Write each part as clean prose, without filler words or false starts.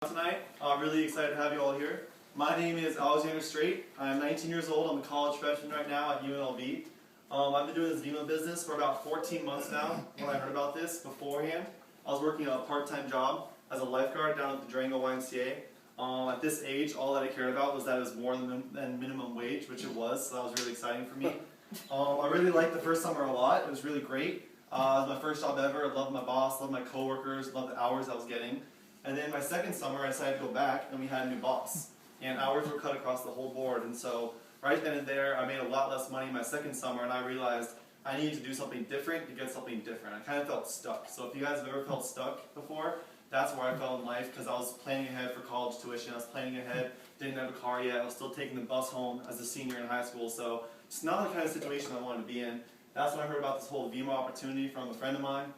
Tonight. Really excited to have you all here. My name is Alexander Strait. I'm 19 years old. I'm a college freshman right now at UNLV. I've been doing this VMO business for about 14 months now. When I heard about this beforehand, I was working a part-time job as a lifeguard down at the Durango YMCA. At this age, all that I cared about was that it was more than minimum wage, which it was, so that was really exciting for me. I really liked the first summer a lot. It was really great. It was my first job ever. I loved my boss, loved my coworkers, loved the hours I was getting. And then my second summer, I decided to go back, and we had a new boss. And hours were cut across the whole board. And so right then and there, I made a lot less money my second summer, and I realized I needed to do something different to get something different. I kind of felt stuck. So if you guys have ever felt stuck before, that's where I felt in life, because I was planning ahead for college tuition. I was planning ahead, didn't have a car yet. I was still taking the bus home as a senior in high school. So it's not the kind of situation I wanted to be in. That's when I heard about this whole VMO opportunity from a friend of mine.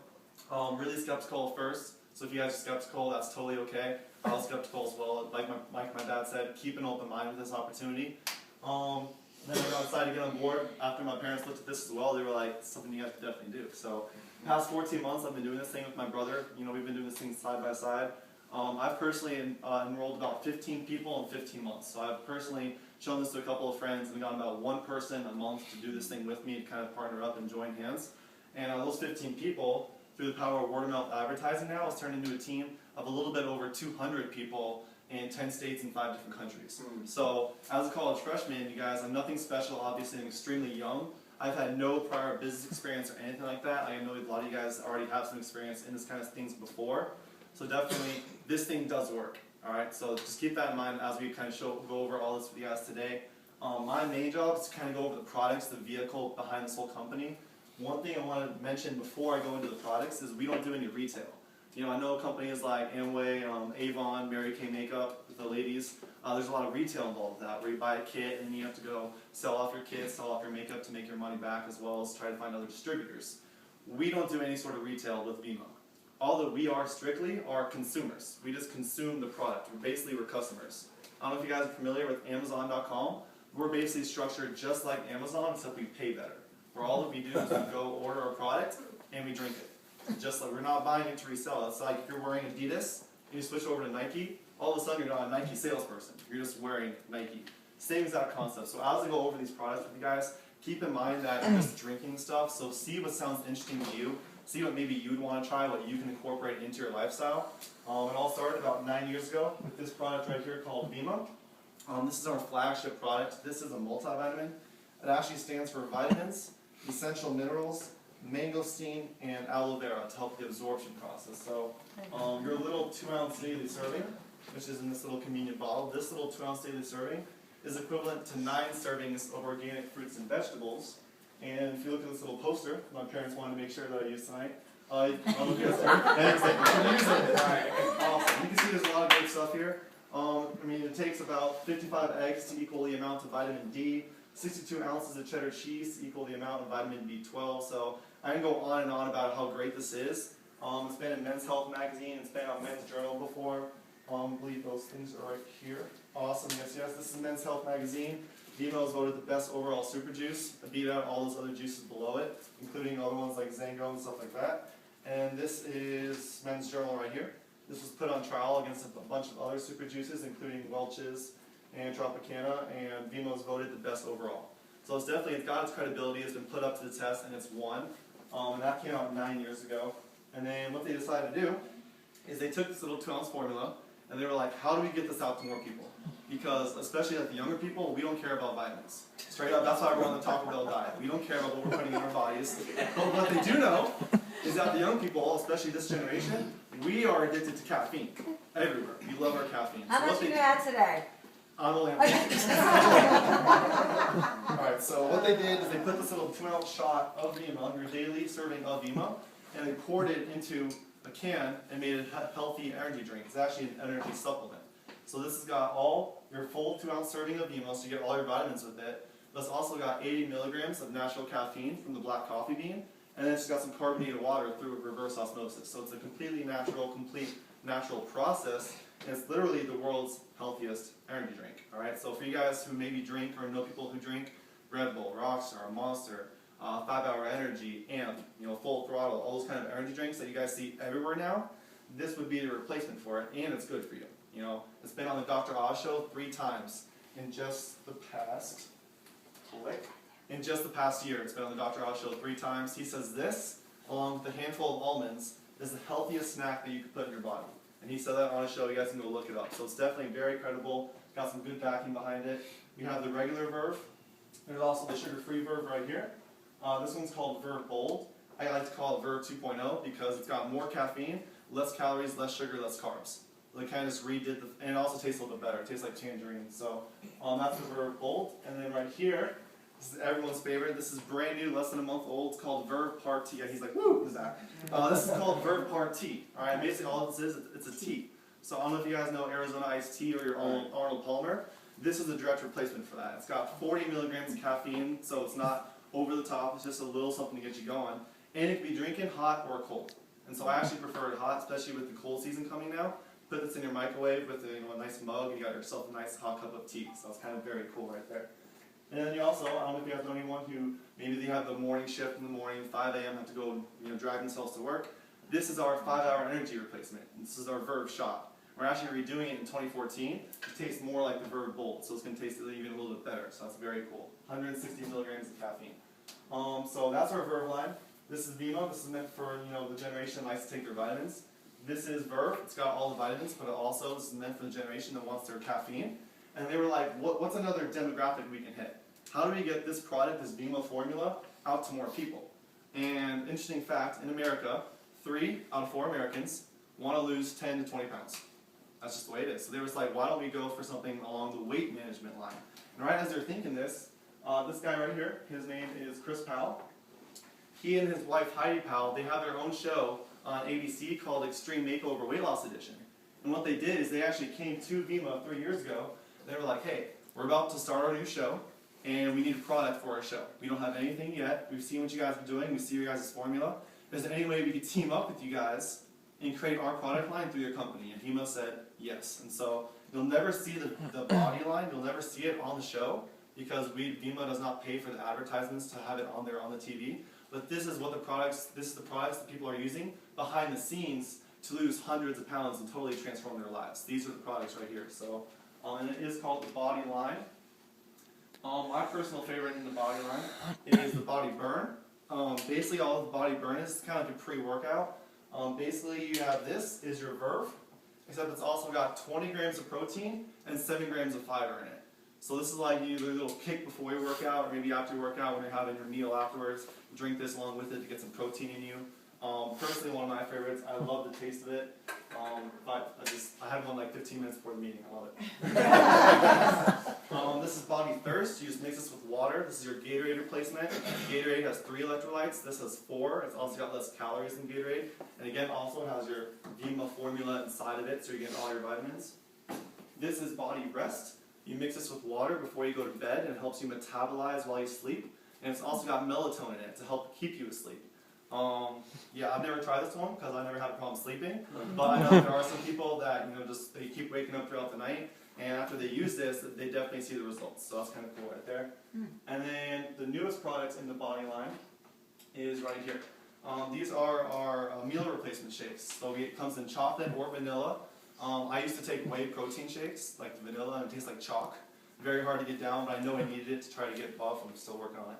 Really skeptical at first. So if you guys are skeptical, that's totally okay. I was skeptical as well. Like my dad said, keep an open mind with this opportunity. Then I decided to get on board. After my parents looked at this as well, they were like, it's something you guys could definitely do. So the past 14 months, I've been doing this thing with my brother. You know, we've been doing this thing side by side. I've personally enrolled about 15 people in 15 months. So I've personally shown this to a couple of friends and gotten about one person a month to do this thing with me, to kind of partner up and join hands. And those 15 people, through the power of word of mouth advertising now, has turned into a team of a little bit over 200 people in 10 states and 5 different countries. So as a college freshman, you guys, I'm nothing special. Obviously, I'm extremely young. I've had no prior business experience or anything like that. I know a lot of you guys already have some experience in this kind of things before. So definitely, this thing does work. All right. So just keep that in mind as we kind of go over all this with you guys today. My main job is to kind of go over the products, the vehicle behind this whole company. One thing I want to mention before I go into the products is we don't do any retail. You know, I know companies like Amway, Avon, Mary Kay Makeup, the ladies, there's a lot of retail involved with that, where you buy a kit and you have to go sell off your kit, sell off your makeup to make your money back, as well as try to find other distributors. We don't do any sort of retail with VMO. All that we are strictly are consumers. We just consume the product. We're customers. I don't know if you guys are familiar with Amazon.com. We're basically structured just like Amazon, except we pay better. Where all that we do is we go order a product and we drink it. Just like we're not buying it to resell. It's like if you're wearing Adidas and you switch over to Nike, all of a sudden you're not a Nike salesperson. You're just wearing Nike. Same exact concept. So as I go over these products with you guys, keep in mind that you're just drinking stuff. So see what sounds interesting to you. See what maybe you'd want to try, what you can incorporate into your lifestyle. It all started about 9 years ago with this product right here called VMO. This is our flagship product. This is a multivitamin. It actually stands for vitamins, essential minerals, mangosteen, and aloe vera to help the absorption process. So your little 2-ounce daily serving, which is in this little convenient bottle, this little 2-ounce daily serving is equivalent to 9 servings of organic fruits and vegetables. And if you look at this little poster, my parents wanted to make sure that I used tonight. I'll look at it. Awesome. You can see there's a lot of great stuff here. I mean, it takes about 55 eggs to equal the amount of vitamin D. 62 ounces of cheddar cheese to equal the amount of vitamin B12. So I can go on and on about how great this is. It's been in Men's Health magazine. It's been on Men's Journal before. I believe those things are right here. Awesome. Yes, this is Men's Health magazine. VMO is voted the best overall super juice. I beat out all those other juices below it, including other ones like Zango and stuff like that. And this is Men's Journal right here. This was put on trial against a bunch of other super juices, including Welch's and Tropicana, and VMO is voted the best overall. So it's got its credibility, it's been put up to the test, and it's won. And that came out 9 years ago. And then what they decided to do is they took this little 2-ounce formula, and they were like, how do we get this out to more people? Because, especially like the younger people, we don't care about vitamins. Straight up, that's why we're on the Taco Bell diet. We don't care about what we're putting in our bodies. But what they do know is that the young people, especially this generation, we are addicted to caffeine everywhere. We love our caffeine. How much are you had today? I'm only Alright, so what they did is they put this little 2-ounce shot of VMO, your daily serving of VMO, and they poured it into a can and made it a healthy energy drink. It's actually an energy supplement. So this has got all your full 2-ounce serving of VMO, so you get all your vitamins with it. But it's also got 80 milligrams of natural caffeine from the black coffee bean, and then it's got some carbonated water through reverse osmosis. So it's a completely natural process. And it's literally the world's healthiest energy drink. All right. So for you guys who maybe drink or know people who drink Red Bull, Rockstar, Monster, 5-Hour Energy, Amp, Full Throttle, all those kind of energy drinks that you guys see everywhere now, this would be the replacement for it, and it's good for you. It's been on the Dr. Oz show 3 times in just the past, year. It's been on the Dr. Oz show 3 times. He says this, along with a handful of almonds, is the healthiest snack that you could put in your body. And he said that on his show. You guys can go look it up. So it's definitely very credible. Got some good backing behind it. We have the regular Verve. There's also the sugar-free Verve right here. This one's called Verve Bold. I like to call it Verve 2.0 because it's got more caffeine, less calories, less sugar, less carbs. So they kind of just redid and it also tastes a little bit better. It tastes like tangerine. So that's the Verve Bold. And then right here, this is everyone's favorite. This is brand new, less than a month old. It's called Verve Party. Yeah, he's like, woo, who's that? This is called Verve Party. All right, basically all this is, it's a tea. So I don't know if you guys know Arizona iced tea or your own Arnold Palmer. This is a direct replacement for that. It's got 40 milligrams of caffeine, so it's not over the top. It's just a little something to get you going. And it can be drinking hot or cold. And so I actually prefer it hot, especially with the cold season coming now. Put this in your microwave with a nice mug, and you got yourself a nice hot cup of tea. So it's kind of very cool right there. And then you also, I don't know if you guys know anyone who maybe they have the morning shift in the morning, 5 a.m., have to go drive themselves to work. This is our 5-hour energy replacement. This is our Verve shot. We're actually redoing it in 2014 to taste more like the Verve Bold, so it's going to taste even a little bit better. So that's very cool. 160 milligrams of caffeine. So that's our Verve line. This is Vimo. This is meant for the generation that likes to take their vitamins. This is Verve. It's got all the vitamins, but also this is meant for the generation that wants their caffeine. And they were like, what's another demographic we can hit? How do we get this product, this Vimo formula, out to more people? And interesting fact, in America, 3 out of 4 Americans want to lose 10 to 20 pounds. That's just the way it is. So they was like, why don't we go for something along the weight management line? And right as they're thinking this guy right here, his name is Chris Powell. He and his wife Heidi Powell, they have their own show on ABC called Extreme Makeover Weight Loss Edition. And what they did is they actually came to Vimo 3 years ago. They were like, hey, we're about to start our new show, and we need a product for our show. We don't have anything yet. We've seen what you guys are doing. We see your guys' formula. Is there any way we could team up with you guys and create our product line through your company? And Vimo said yes. And so you'll never see the body line. You'll never see it on the show because Vimo does not pay for the advertisements to have it on there on the TV. But this is the products that people are using behind the scenes to lose hundreds of pounds and totally transform their lives. These are the products right here. So, and it is called the Body Line. My personal favorite in the Body Line is the Body Burn. Basically, all the Body Burn is kind of like a pre-workout. Basically, you have this is your Verve, except it's also got 20 grams of protein and 7 grams of fiber in it. So this is like you do a little kick before you work out, or maybe after you work out when you're having your meal afterwards. Drink this along with it to get some protein in you. Personally, one of my favorites. I love the taste of it. But I had one like 15 minutes before the meeting. I love it. This is Body Thirst. You just mix this with water. This is your Gatorade replacement. Gatorade has 3 electrolytes. This has 4. It's also got less calories than Gatorade. And again, also it has your Vimo formula inside of it, so you get all your vitamins. This is Body Rest. You mix this with water before you go to bed, and it helps you metabolize while you sleep. And it's also got melatonin in it to help keep you asleep. Yeah, I've never tried this one because I never had a problem sleeping. But I know there are some people that they keep waking up throughout the night, and after they use this, they definitely see the results. So that's kind of cool right there. And then the newest product in the Body Line is right here. These are our meal replacement shakes. So it comes in chocolate or vanilla. I used to take whey protein shakes, like the vanilla, and it tastes like chalk. Very hard to get down, but I know I needed it to try to get buff. I'm still working on it.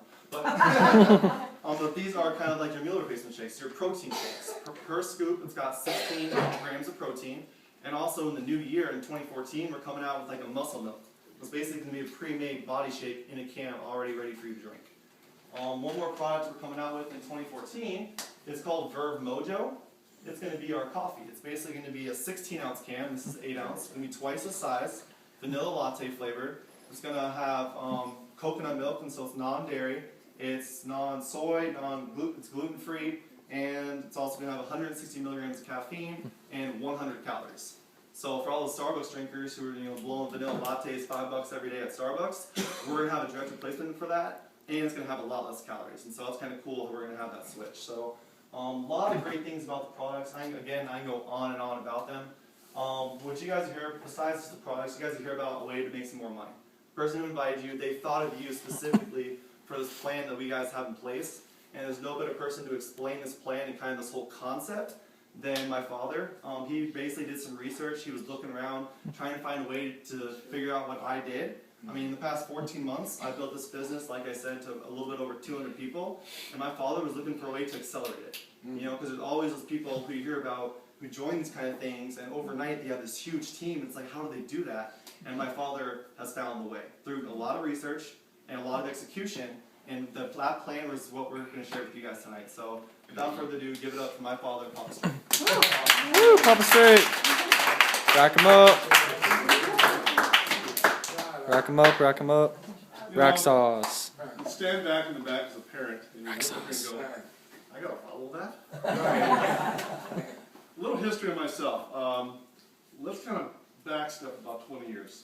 But these are kind of like your meal replacement shakes, your protein shakes. Per scoop, it's got 16 grams of protein. And also in the new year, in 2014, we're coming out with like a muscle milk. It's basically going to be a pre-made body shake in a can already ready for you to drink. One more product we're coming out with in 2014 is called Verve Mojo. It's going to be our coffee. It's basically going to be a 16-ounce can. This is 8 ounce. It's going to be twice the size, vanilla latte flavored. It's going to have coconut milk, and so it's non-dairy. It's non-soy, it's gluten-free, and it's also going to have 160 milligrams of caffeine and 100 calories. So for all the Starbucks drinkers who are blowing vanilla lattes $5 every day at Starbucks, we're going to have a direct replacement for that, and it's going to have a lot less calories. And so it's kind of cool that we're going to have that switch. So a lot of great things about the products. I can go on and on about them. What you guys hear, besides just the products, you guys hear about a way to make some more money. The person who invited you, they thought of you specifically for this plan that we guys have in place, and there's no better person to explain this plan and kind of this whole concept than my father. He basically did some research. He was looking around, trying to find a way to figure out what I did. I mean, in the past 14 months, I built this business, like I said, to a little bit over 200 people, and my father was looking for a way to accelerate it. You know, because there's always those people who you hear about who join these kind of things, and overnight they have this huge team. It's like, how do they do that? And my father has found the way through a lot of research and a lot of execution, and that plan was what we're going to share with you guys tonight. So, without further ado, give it up for my father, Papa Straight. Woo, Papa Straight. Rack 'em up. Rack 'em up, rack 'em up. Rack sauce. Stand back in the back as a parent and you Rack look and sauce. go, I gotta follow that? A little history of myself. Let's kind of backstep about 20 years.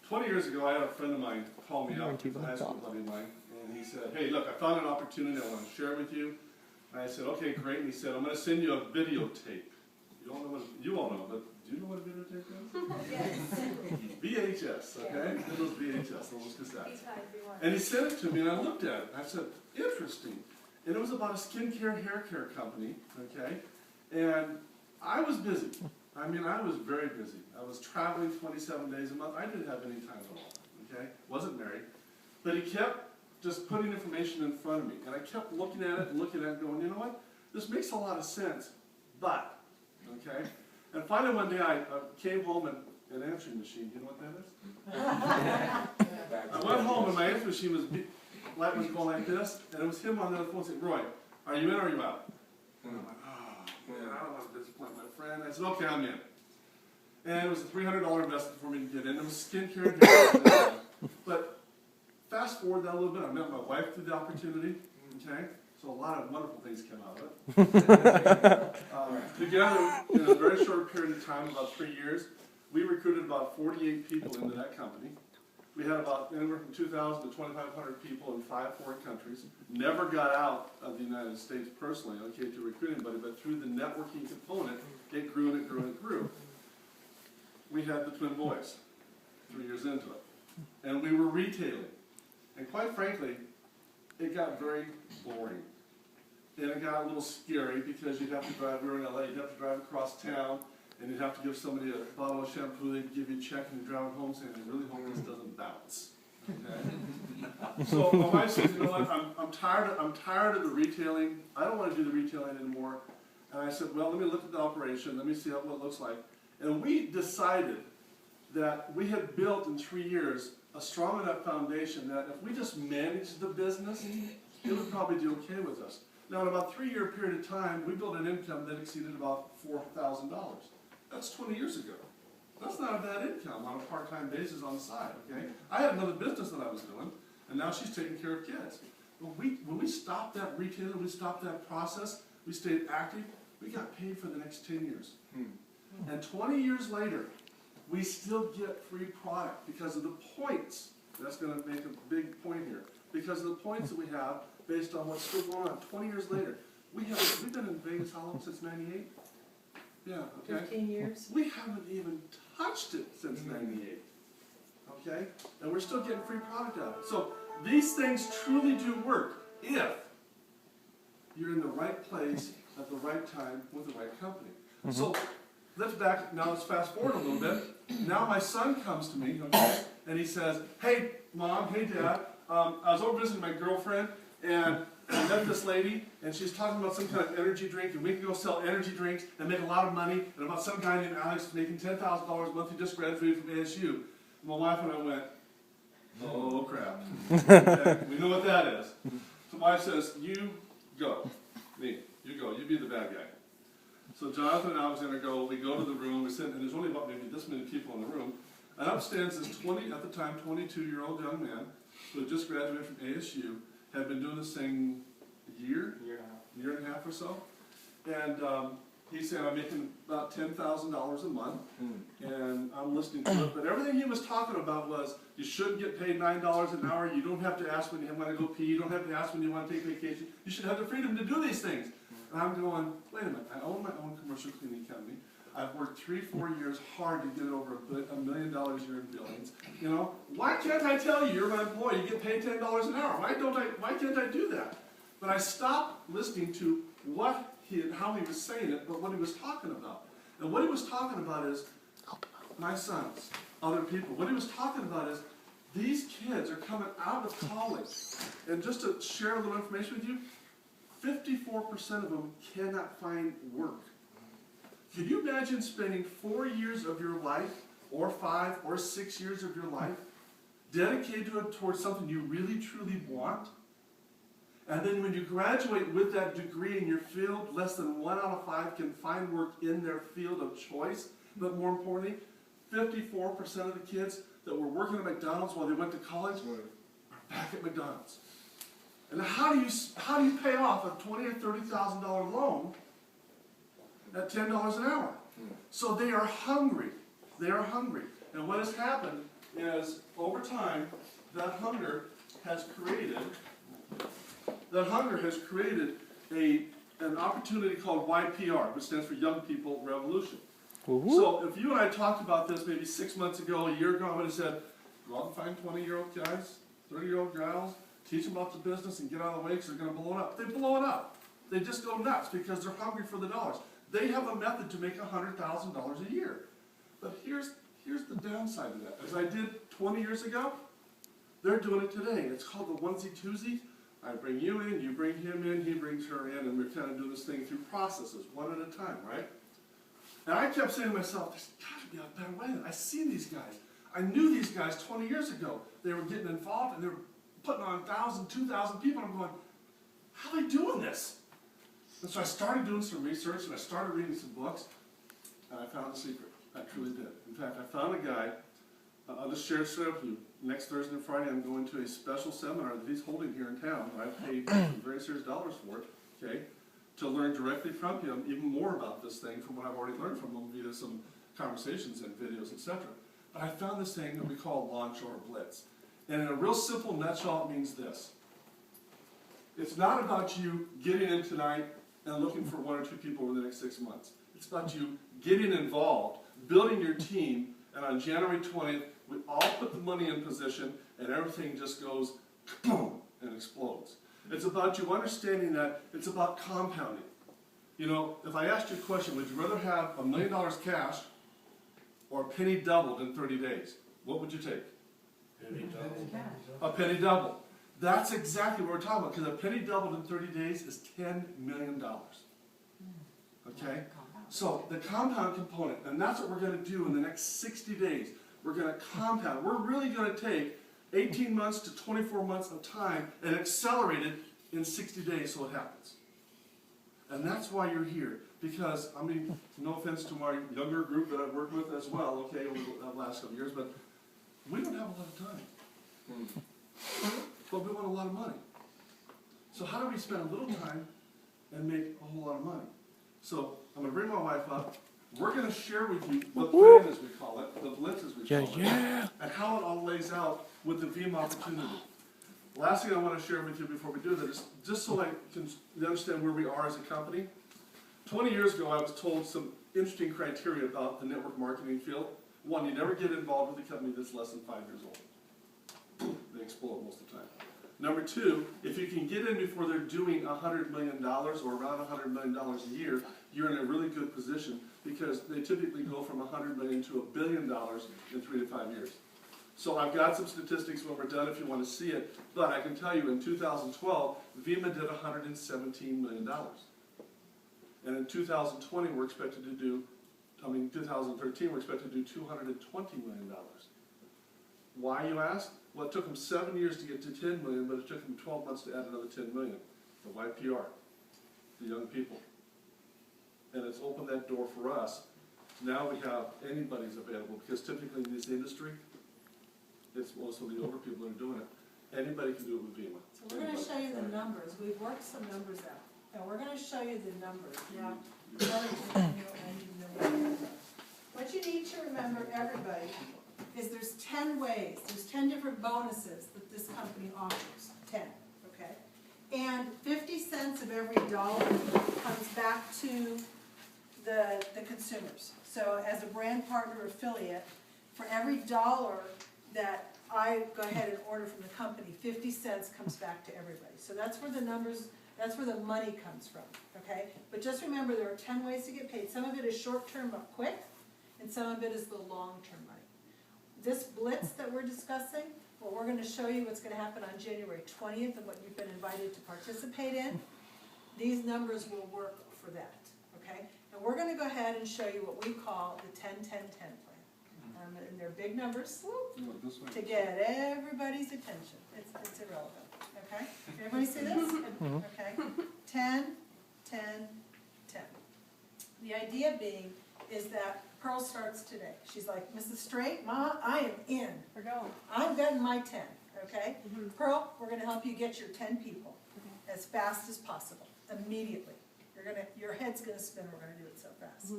20 years ago, I had a friend of mine call me up, a high school buddy of mine, and he said, hey, look, I found an opportunity I want to share with you. And I said, okay, great. And he said, I'm going to send you a videotape. You don't know what, you won't know, but do you know what a videotape is? Yes. VHS, okay? It was VHS, those cassettes. And he sent it to me, and I looked at it. I said, interesting. And it was about a skincare hair care company, okay? And I was busy. I mean, I was very busy. I was traveling 27 days a month. I didn't have any time at all, okay? Wasn't married. But he kept just putting information in front of me. And I kept looking at it and looking at it going, you know what? This makes a lot of sense, but, okay? And finally one day I came home and an answering machine, you know what that is? I went home and my answering machine was, light was going like this, and it was him on the other phone saying, Roy, are you in or are you out? And I'm like, oh, man, I don't want to disappoint my friend. I said, okay, I'm in. And it was a $300 investment for me to get in. It was skincare and hair. But fast forward that a little bit, I met my wife through the opportunity, okay? So a lot of wonderful things came out of it. Together, in a very short period of time, about 3 years, we recruited about 48 people into that company. We had about anywhere from 2,000 to 2,500 people in 5 foreign countries. Never got out of the United States personally, okay, to recruit anybody, but through the networking component, it grew and it grew and it grew. We had the twin boys 3 years into it. And we were retailing. And quite frankly, it got very boring. And it got a little scary because you'd have to drive, we were in LA, you'd have to drive across town, and you'd have to give somebody a bottle of shampoo, they'd give you a check, and you'd drive it home saying, I really hope this doesn't bounce. Okay? So my wife said, you know what, I'm tired of the retailing, I don't want to do the retailing anymore. And I said, well, let me look at the operation, let me see what it looks like. And we decided that we had built in 3 years a strong enough foundation that if we just managed the business, it would probably do okay with us. Now, in about a 3-year period of time, we built an income that exceeded about $4,000. That's 20 years ago. That's not a bad income on a part-time basis on the side, okay? I had another business that I was doing, and now she's taking care of kids. But when we stopped that retailing, we stopped that process, we stayed active, we got paid for the next 10 years. And 20 years later, we still get free product because of the points. That's going to make a big point here. Because of the points that we have based on what's still going on 20 years later. We've been in Vegas how long, since 98? Yeah, okay. 15 years. We haven't even touched it since 98. Okay? And we're still getting free product out of it. So these things truly do work if you're in the right place at the right time with the right company. So let's fast forward a little bit. Now my son comes to me, okay, and he says, hey mom, hey dad, I was over visiting my girlfriend, and I met this lady, and she's talking about some kind of energy drink, and we can go sell energy drinks and make a lot of money, and about some guy named Alex making $10,000 a month who just graduated from ASU. And my wife and I went, oh crap. Okay, we know what that is. So my wife says, you go. Me, you go, you be the bad guy. So Jonathan and Alexander go, we go to the room, we sit, and there's only about maybe this many people in the room, and up stands this 22-year-old young man who had just graduated from ASU, had been doing this thing a year and a half or so, and he said, I'm making about $10,000 a month, and I'm listening to it, but everything he was talking about was, you shouldn't get paid $9 an hour, you don't have to ask when you want to go pee, you don't have to ask when you want to take vacation, you should have the freedom to do these things. And I'm going, wait a minute, I own my own commercial cleaning company. I've worked 3-4 years hard to get over $1 million a year in billings. You know, why can't I tell you, you're my employee, you get paid $10 an hour? Why can't I do that? But I stopped listening to what how he was saying it, but what he was talking about. And what he was talking about is my sons, other people. What he was talking about is these kids are coming out of college. And just to share a little information with you, 54% of them cannot find work. Can you imagine spending 4 years of your life, or 5 or 6 years of your life, dedicated towards something you really truly want? And then when you graduate with that degree in your field, less than 1 out of 5 can find work in their field of choice. But more importantly, 54% of the kids that were working at McDonald's while they went to college are back at McDonald's. And how do you pay off a $20,000 or $30,000 loan at $10 an hour? So they are hungry. They are hungry. And what has happened is, over time, that hunger has created an opportunity called YPR, which stands for Young People Revolution. So if you and I talked about this maybe 6 months ago, a year ago, I would have said, go out and find 20-year-old guys, 30-year-old gals, teach them about the business and get out of the way because they're going to blow it up. They blow it up. They just go nuts because they're hungry for the dollars. They have a method to make $100,000 a year. But here's the downside of that. As I did 20 years ago, they're doing it today. It's called the onesie-twosie. I bring you in, you bring him in, he brings her in, and we're kind of doing this thing through processes, one at a time, right? And I kept saying to myself, there's got to be a better way. I see these guys. I knew these guys 20 years ago. They were getting involved, and they were putting on 1,000, 2,000 people. And I'm going, how are they doing this? And so I started doing some research, and I started reading some books, and I found the secret. I truly did. In fact, I found a guy. I'll just share it straight up with you. Next Thursday and Friday, I'm going to a special seminar that he's holding here in town. I paid some very serious dollars for it, okay, to learn directly from him even more about this thing from what I've already learned from him via some conversations and videos, etc. But I found this thing that we call launch or blitz. And in a real simple nutshell, it means this. It's not about you getting in tonight and looking for 1 or 2 people over the next 6 months. It's about you getting involved, building your team, and on January 20th, we all put the money in position, and everything just goes boom and explodes. It's about you understanding that it's about compounding. You know, if I asked you a question, would you rather have $1 million cash or a penny doubled in 30 days? What would you take? Penny double. A penny double. That's exactly what we're talking about, because a penny doubled in 30 days is $10 million. Okay? So the compound component, and that's what we're going to do in the next 60 days. We're going to compound. We're really going to take 18 months to 24 months of time and accelerate it in 60 days so it happens. And that's why you're here. Because, I mean, no offense to my younger group that I've worked with as well, okay, over the last couple of years, but we don't have a lot of time. But we want a lot of money. So how do we spend a little time and make a whole lot of money? So I'm going to bring my wife up. We're going to share with you the plan, as we call it, the Blitz, as we call it, and how it all lays out with the VIM opportunity. Last thing I want to share with you before we do that is just so I can understand where we are as a company. 20 years ago, I was told some interesting criteria about the network marketing field. One, you never get involved with a company that's less than 5 years old. They explode most of the time. Number 2, if you can get in before they're doing $100 million or around $100 million a year, you're in a really good position because they typically go from $100 million to $1 billion in 3 to 5 years. So I've got some statistics when we're done if you want to see it, but I can tell you in 2012, Vima did $117 million. And in 2020, we're expected to do, 2013, we're expected to do $220 million. Why, you ask? Well, it took them 7 years to get to 10 million, but it took them 12 months to add another 10 million. The YPR, the young people. And it's opened that door for us. Now we have anybody's available, because typically in this industry, it's mostly the older people that are doing it. Anybody can do it with Vima. So we're going to show you the numbers. We've worked some numbers out. And we're going to show you the numbers. Now, what you need to remember, everybody, is there's 10 ways, there's 10 different bonuses that this company offers, 10, okay? And 50 cents of every dollar comes back to the consumers. So as a brand partner affiliate, for every dollar that I go ahead and order from the company, 50 cents comes back to everybody. So that's where the numbers That's where the money comes from, okay? But just remember, there are 10 ways to get paid. Some of it is short-term but quick, and some of it is the long-term money. This Blitz that we're discussing, well, we're gonna show you what's gonna happen on January 20th and what you've been invited to participate in. These numbers will work for that, okay? And we're gonna go ahead and show you what we call the 10-10-10 plan. And they're big numbers You want this way? to get everybody's attention. It's irrelevant, okay? Everybody see this? Okay. 10, 10, 10. The idea being is that Pearl starts today. She's like, Mrs. Straight, Ma, I am in. We're going. I'm getting my 10, okay? Pearl, we're gonna help you get your 10 people as fast as possible, immediately. Your head's gonna spin, we're gonna do it so fast.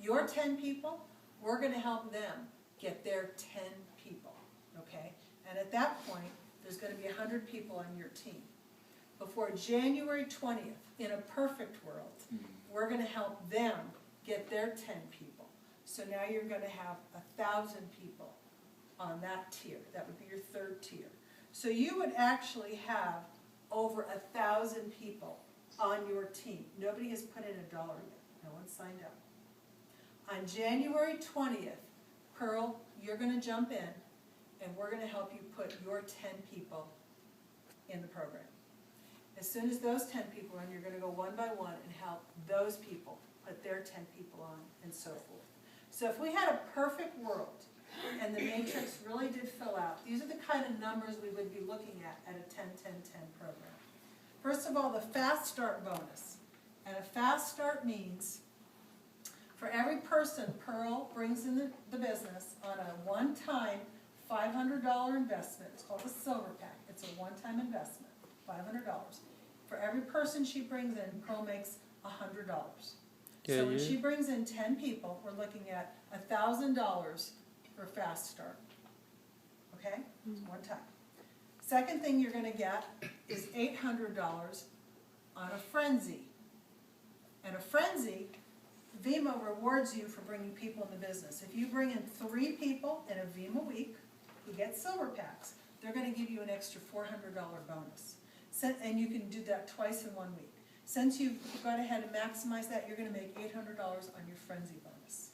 Your 10 people, we're gonna help them get their 10 people, okay? And at that point, there's gonna be 100 people on your team. Before January 20th, in a perfect world, we're gonna help them get their 10 people. So now you're gonna have 1,000 people on that tier. That would be your third tier. So you would actually have over 1,000 people on your team. Nobody has put in $1 yet. No one signed up. On January 20th, Pearl, you're gonna jump in and we're gonna help you put your 10 people in the program. As soon as those 10 people are in, you're gonna go one by one and help those people put their 10 people on and so forth. So if we had a perfect world and the matrix really did fill out, these are the kind of numbers we would be looking at a 10-10-10 program. First of all, the fast start bonus. And a fast start means for every person Pearl brings in the business on a one-time $500 investment, it's called a silver pack, it's a one-time investment, $500. For every person she brings in, Pearl makes $100. Yeah, So when yeah. she brings in 10 people, we're looking at $1,000 for fast start. Okay? One time. Second thing you're gonna get is $800 on a frenzy. And a frenzy, VEMA rewards you for bringing people in the business. If you bring in 3 people in a VEMA week who get silver packs, they're gonna give you an extra $400 bonus. And you can do that twice in 1 week. Since you've gone ahead and maximized that, you're gonna make $800 on your frenzy bonus,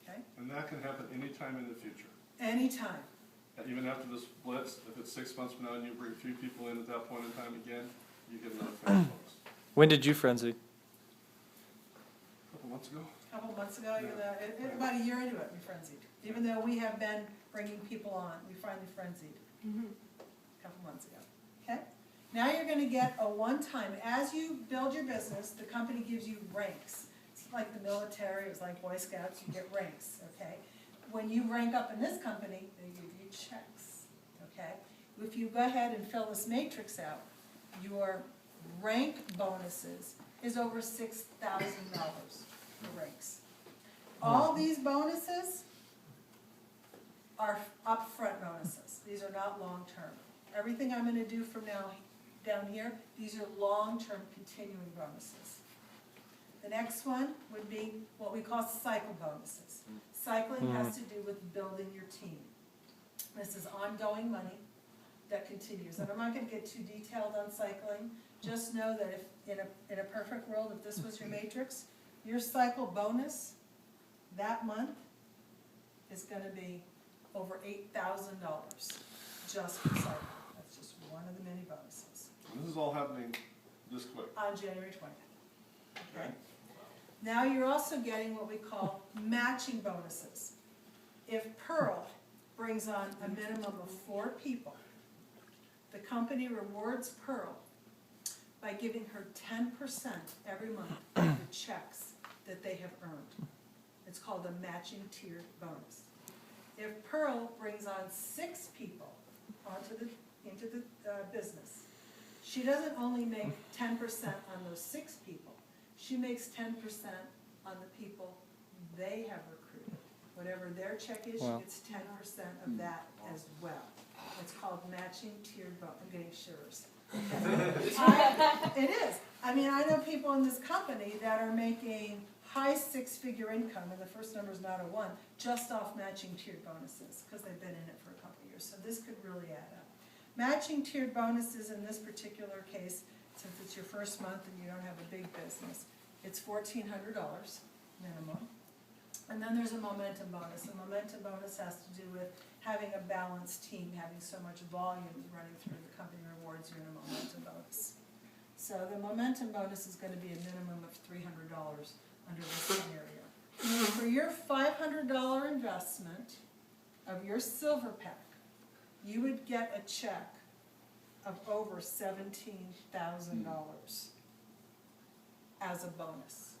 okay? And that can happen anytime in the future. Anytime. Even after this Blitz, if it's 6 months from now and you bring 3 people in at that point in time again, you get another $50. When did you frenzy? A couple months ago. A couple months ago, about a year into it, we frenzied. Even though we have been bringing people on, we finally frenzied a couple months ago, okay? Now you're gonna get a one-time, as you build your business, the company gives you ranks. It's like the military, it was like Boy Scouts, you get ranks, okay? When you rank up in this company, they give you checks, okay? If you go ahead and fill this matrix out, your rank bonuses is over $6,000 for ranks. All these bonuses are upfront bonuses. These are not long-term. Everything I'm gonna do from now down here, these are long-term continuing bonuses. The next one would be what we call cycle bonuses. Cycling has to do with building your team. This is ongoing money that continues. And I'm not gonna get too detailed on cycling. Just know that if in a perfect world, if this was your matrix, your cycle bonus that month is gonna be over $8,000 just for cycling. That's just one of the many bonuses. And this is all happening this quick. On January 20th. Okay? Now you're also getting what we call matching bonuses. If Pearl brings on a minimum of 4 people, the company rewards Pearl by giving her 10% every month of the checks that they have earned. It's called a matching tiered bonus. If Pearl brings on 6 people into the business, she doesn't only make 10% on those 6 people, she makes 10% on the people they have recruited. Whatever their check is, she Wow. gets 10% of that as well. It's called matching tiered bonus. I'm getting shivers. It is. I mean, I know people in this company that are making high 6-figure income, and the first number is not a 1, just off matching tiered bonuses, because they've been in it for a couple of years. So this could really add up. Matching tiered bonuses in this particular case since it's your first month and you don't have a big business, it's $1,400 minimum. And then there's a momentum bonus. The momentum bonus has to do with having a balanced team, having so much volume running through the company rewards you in a momentum bonus. So the momentum bonus is gonna be a minimum of $300 under this scenario. For your $500 investment of your silver pack, you would get a check of over $17,000 as a bonus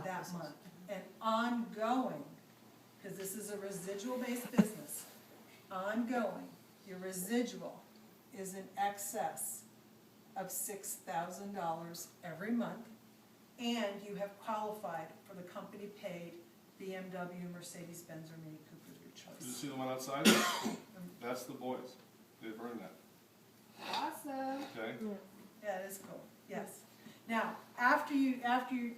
that month. And ongoing, because this is a residual-based business, ongoing, your residual is in excess of $6,000 every month, and you have qualified for the company-paid BMW, Mercedes-Benz, or Mini Cooper of your Did you choice. see the one outside? That's the boys. They've earned that, Awesome. okay? Yeah, it is cool, yes. Now,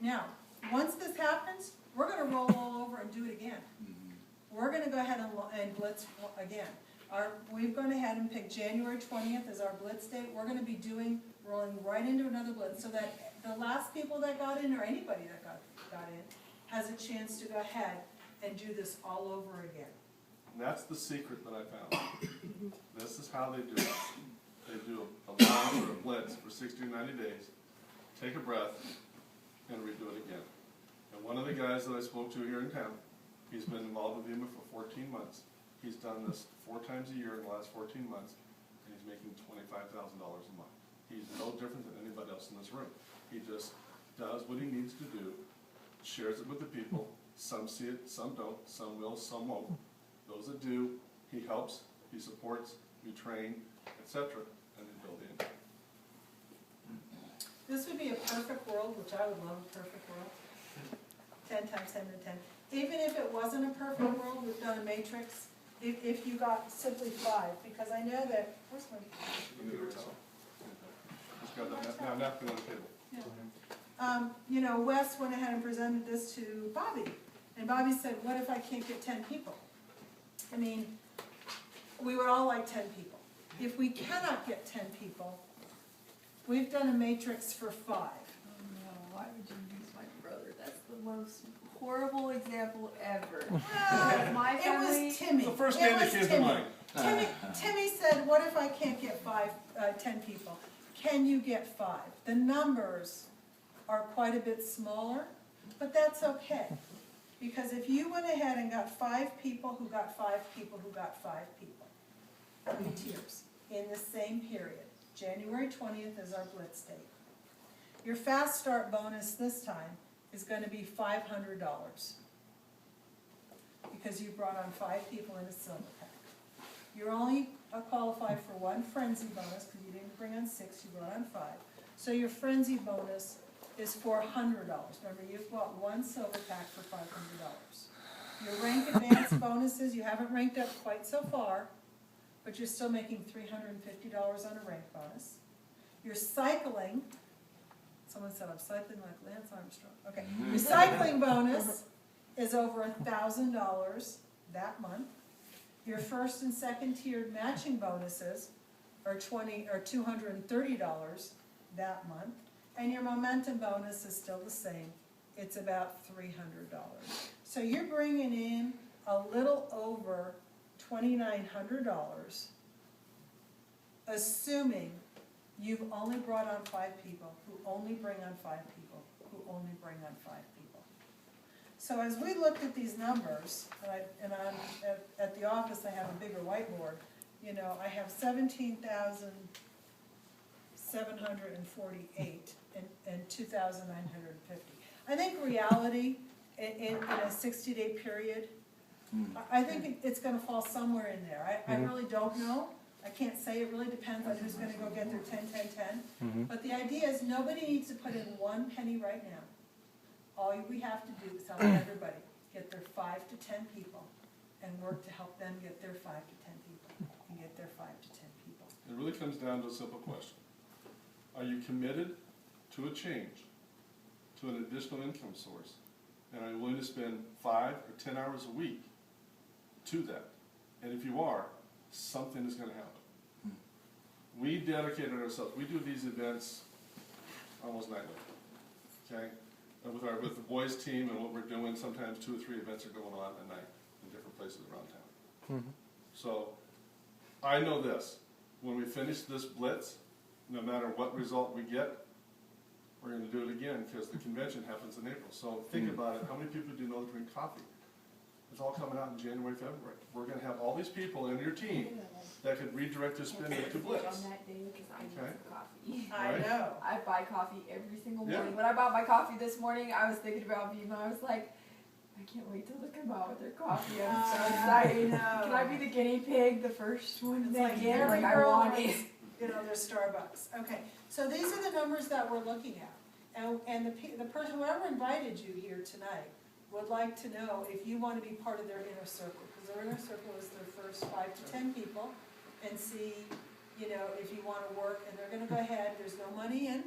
now, once this happens, we're gonna roll all over and do it again. We're gonna go ahead and blitz again. We've gone ahead and picked January 20th as our blitz date. We're gonna be rolling right into another blitz, so that the last people that got in, or anybody that got in, has a chance to go ahead and do this all over again. And that's the secret that I found. This is how they do it. They do a launch or a blitz for 60 or 90 days, take a breath, and redo it again. And one of the guys that I spoke to here in town, he's been involved with VEMA for 14 months. He's done this 4 times a year in the last 14 months, and he's making $25,000 a month. He's no different than anybody else in this room. He just does what he needs to do, shares it with the people. Some see it, some don't, some will, some won't. Those that do, he helps, he supports, we train, etc., and they build in. This would be a perfect world, which I would love, a perfect world. 10 times 10 to 10. Even if it wasn't a perfect world, we've done a matrix. If you got simply 5, because I know that, where's my? Just got that napkin on the table. You know, Wes went ahead and presented this to Bobby. And Bobby said, what if I can't get 10 people? I mean, we would all like 10 people. If we cannot get 10 people, we've done a matrix for 5. Oh no, why would you use my brother? That's the most horrible example ever. Well, My it family. was Timmy. The first It name that was came to Timmy. mind. Timmy said, what if I can't get 10 people? Can you get 5? The numbers are quite a bit smaller, but that's okay. Because if you went ahead and got 5 people who got 5 people who got 5 people, 3 tiers, in the same period, January 20th is our blitz date. Your fast start bonus this time is going to be $500 because you brought on 5 people in a silver pack. You're only qualified for 1 frenzy bonus because you didn't bring on 6, you brought on 5. So your frenzy bonus is $400. Remember, you've bought 1 silver pack for $500. Your rank advance bonuses, you haven't ranked up quite so far, but you're still making $350 on a rank bonus. Your cycling, someone said I'm cycling like Lance Armstrong. Okay, your cycling bonus is over $1,000 that month. Your first and second tiered matching bonuses are $230 that month. And your momentum bonus is still the same. It's about $300. So you're bringing in a little over $2,900, assuming you've only brought on 5 people, who only bring on 5 people, who only bring on 5 people. So as we looked at these numbers, and at the office I have a bigger whiteboard, you know, I have 17,748 and 2,950. I think reality in a 60-day period, I think it's going to fall somewhere in there. I really don't know. I can't say. It really depends on who's going to go get their 10, 10, 10. But the idea is nobody needs to put in 1 penny right now. All we have to do is help everybody get their 5 to 10 people and work to help them get their 5 to 10 people and get their 5 to 10 people. It really comes down to a simple question. Are you committed to a change, to an additional income source? And are you willing to spend 5 or 10 hours a week to that? And if you are, something is going to happen. We dedicated ourselves. We do these events almost nightly, okay? And with the boys' team and what we're doing, sometimes 2 or 3 events are going on at night in different places around town. So, I know this, when we finish this Blitz, no matter what result we get, we're gonna do it again, because the convention happens in April. So think about it, how many people do you know that drink coffee? It's all coming out in January, February. We're gonna have all these people in your team that could redirect their spending to Blitz. On that day, because I need Okay. some coffee. I Right. know. I buy coffee every single Yeah. morning. When I bought my coffee this morning, I was thinking about Viva. I was like, I can't wait till they come out with their coffee. I'm so excited. I Can I be the guinea pig, the first one It's they like get? every Like, I girl want drinks, it. you know, their Starbucks. Okay, so these are the numbers that we're looking at. And the person, whoever invited you here tonight, would like to know if you want to be part of their inner circle. Because their inner circle is their first 5 to 10 people, and see, you know, if you want to work. And they're gonna go ahead, there's no money in.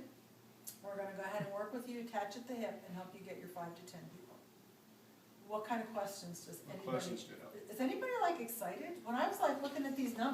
We're gonna go ahead and work with you, attach at the hip, and help you get your 5 to 10 people. What kind of questions does What anybody? questions do you have? Is anybody like excited? When I was like looking at these numbers,